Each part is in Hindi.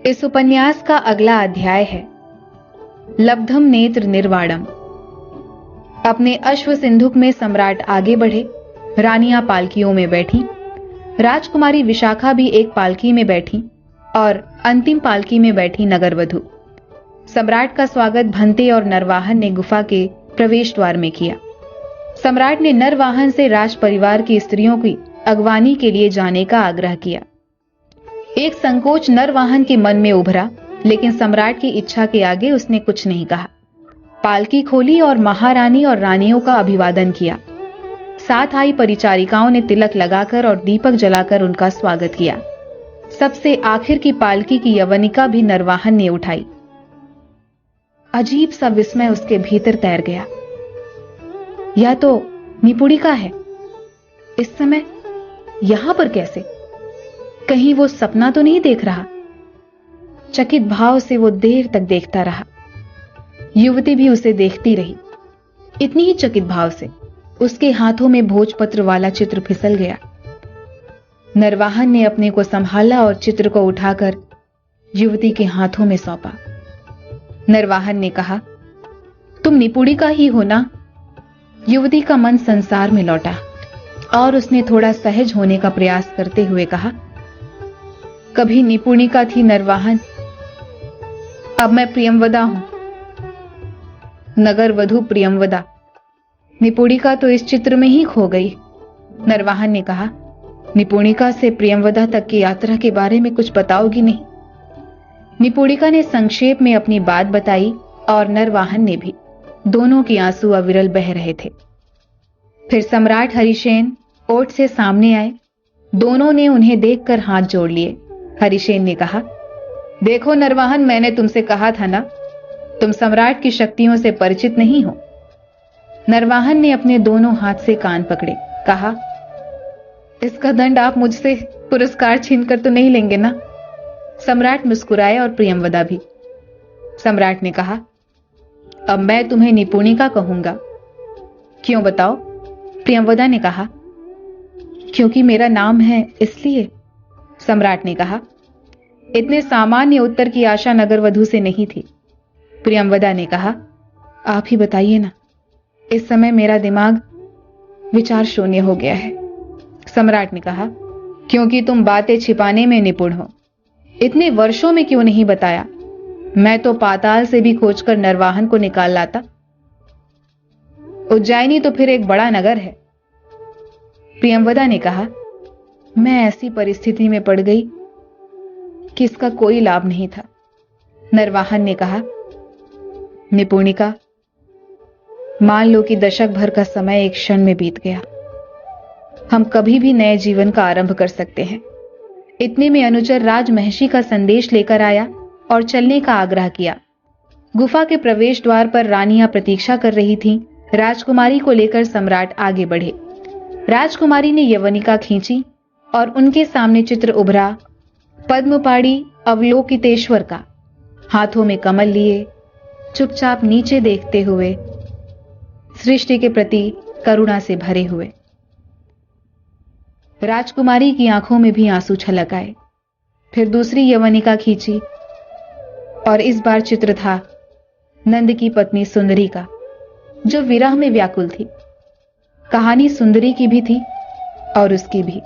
इस उपन्यास का अगला अध्याय है लब्धम नेत्र निर्वाणम। अपने अश्व सिंधुक में सम्राट आगे बढ़े। रानियां पालकियों में बैठी। राजकुमारी विशाखा भी एक पालकी में बैठी और अंतिम पालकी में बैठी नगरवधु। सम्राट का स्वागत भंते और नरवाहन ने गुफा के प्रवेश द्वार में किया। सम्राट ने नरवाहन से राज परिवार की स्त्रियों की अगवानी के लिए जाने का आग्रह किया। एक संकोच नरवाहन के मन में उभरा, लेकिन सम्राट की इच्छा के आगे उसने कुछ नहीं कहा। पालकी खोली और महारानी और रानियों का अभिवादन किया। साथ आई परिचारिकाओं ने तिलक लगाकर और दीपक जलाकर उनका स्वागत किया। सबसे आखिर की पालकी की यवनिका भी नरवाहन ने उठाई। अजीब सा विस्मय उसके भीतर तैर गया। यह तो निपुणिका है। इस समय यहां पर कैसे? कहीं वो सपना तो नहीं देख रहा? चकित भाव से वो देर तक देखता रहा। युवती भी उसे देखती रही। इतनी ही चकित भाव से उसके हाथों में भोजपत्र वाला चित्र फिसल गया। नरवाहन ने अपने को संभाला और चित्र को उठाकर युवती के हाथों में सौंपा। नरवाहन ने कहा, तुम निपुणिका ही हो ना? युवती का मन संसार में लौटा और उसने थोड़ा सहज होने का प्रयास करते हुए कहा, कभी निपुणिका थी नरवाहन, अब मैं प्रियमवदा हूं। नगर वधु प्रियमवदा। निपुणिका तो इस चित्र में ही खो गई। नरवाहन ने कहा, निपुणिका से प्रियमवदा तक की यात्रा के बारे में कुछ बताओगी नहीं? निपुणिका ने संक्षेप में अपनी बात बताई और नरवाहन ने भी। दोनों की आंसू अविरल बह रहे थे। फिर सम्राट हरिसेन ओट से सामने आए। दोनों ने उन्हें देखकर हाथ जोड़ लिए। हरिसेन ने कहा, देखो नरवाहन, मैंने तुमसे कहा था ना, तुम सम्राट की शक्तियों से परिचित नहीं हो। नरवाहन ने अपने दोनों हाथ से कान पकड़े। कहा, इसका दंड आप मुझसे पुरस्कार छीनकर तो नहीं लेंगे ना? सम्राट मुस्कुराए और प्रियमवदा भी। सम्राट ने कहा, अब मैं तुम्हें निपुणिका कहूंगा। क्यों बताओ? प्रियमवदा ने कहा, क्योंकि मेरा नाम है इसलिए। सम्राट ने कहा, इतने सामान्य उत्तर की आशा नगरवधु से नहीं थी। प्रियमवदा ने कहा, आप ही बताइए ना, इस समय मेरा दिमाग विचार शून्य हो गया है। सम्राट ने कहा, क्योंकि तुम बातें छिपाने में निपुण हो। इतने वर्षों में क्यों नहीं बताया? मैं तो पाताल से भी खोजकर नरवाहन को निकाल लाता। उज्जैनी तो फिर एक बड़ा नगर है। प्रियमवदा ने कहा, मैं ऐसी परिस्थिति में पड़ गई कि इसका कोई लाभ नहीं था। नरवाहन ने कहा, निपुणिका, मान लो कि दशक भर का समय एक क्षण में बीत गया। हम कभी भी नए जीवन का आरंभ कर सकते हैं। इतने में अनुचर राजमहिषी का संदेश लेकर आया और चलने का आग्रह किया। गुफा के प्रवेश द्वार पर रानियां प्रतीक्षा कर रही थीं। राजकुमारी को लेकर सम्राट आगे बढ़े। राजकुमारी ने यवनिका खींची और उनके सामने चित्र उभरा, पद्मपाणी अवलोकितेश्वर का। हाथों में कमल लिए, चुपचाप नीचे देखते हुए, सृष्टि के प्रति करुणा से भरे हुए। राजकुमारी की आंखों में भी आंसू छलक आए। फिर दूसरी यवनिका खींची और इस बार चित्र था नंद की पत्नी सुंदरी का, जो विरह में व्याकुल थी। कहानी सुंदरी की भी थी और उसकी भी,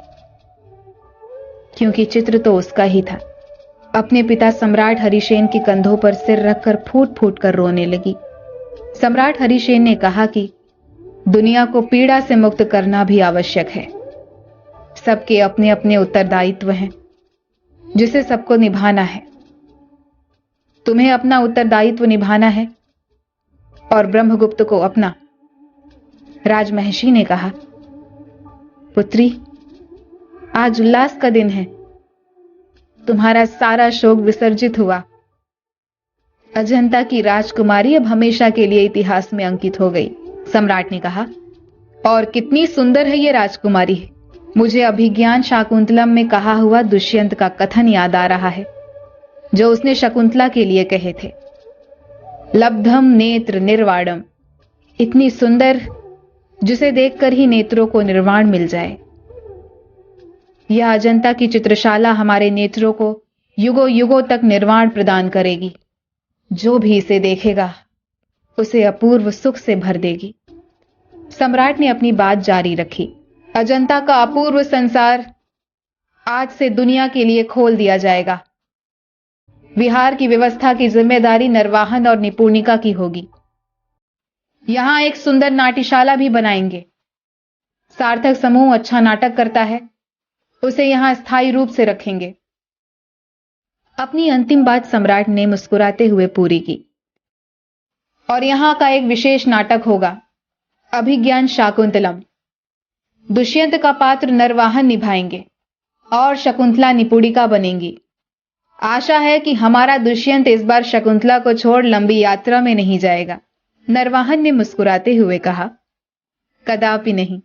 क्योंकि चित्र तो उसका ही था। अपने पिता सम्राट हरिसेन के कंधों पर सिर रखकर फूट फूट कर रोने लगी। सम्राट हरिसेन ने कहा कि दुनिया को पीड़ा से मुक्त करना भी आवश्यक है। सबके अपने अपने उत्तरदायित्व हैं, जिसे सबको निभाना है। तुम्हें अपना उत्तरदायित्व निभाना है और ब्रह्मगुप्त को अपना। राजमहिषी ने कहा, पुत्री, आज उल्लास का दिन है। तुम्हारा सारा शोक विसर्जित हुआ। अजंता की राजकुमारी अब हमेशा के लिए इतिहास में अंकित हो गई। सम्राट ने कहा, और कितनी सुंदर है ये राजकुमारी। मुझे अभिज्ञान शाकुंतलम में कहा हुआ दुष्यंत का कथन याद आ रहा है, जो उसने शकुंतला के लिए कहे थे, लब्धम नेत्र निर्वाणम। इतनी सुंदर, जिसे देखकर ही नेत्रों को निर्वाण मिल जाए। यह अजंता की चित्रशाला हमारे नेत्रों को युगों युगों तक निर्वाण प्रदान करेगी। जो भी इसे देखेगा उसे अपूर्व सुख से भर देगी। सम्राट ने अपनी बात जारी रखी। अजंता का अपूर्व संसार आज से दुनिया के लिए खोल दिया जाएगा। विहार की व्यवस्था की जिम्मेदारी नरवाहन और निपुणिका की होगी। यहां एक सुंदर नाट्यशाला भी बनाएंगे। सार्थक समूह अच्छा नाटक करता है, उसे यहां स्थायी रूप से रखेंगे। अपनी अंतिम बात सम्राट ने मुस्कुराते हुए पूरी की। और यहां का एक विशेष नाटक होगा, अभिज्ञान शाकुंतलम। दुष्यंत का पात्र नरवाहन निभाएंगे और शकुंतला निपुणिका बनेंगी। आशा है कि हमारा दुष्यंत इस बार शकुंतला को छोड़ लंबी यात्रा में नहीं जाएगा। नरवाहन ने मुस्कुराते हुए कहा, कदापि नहीं।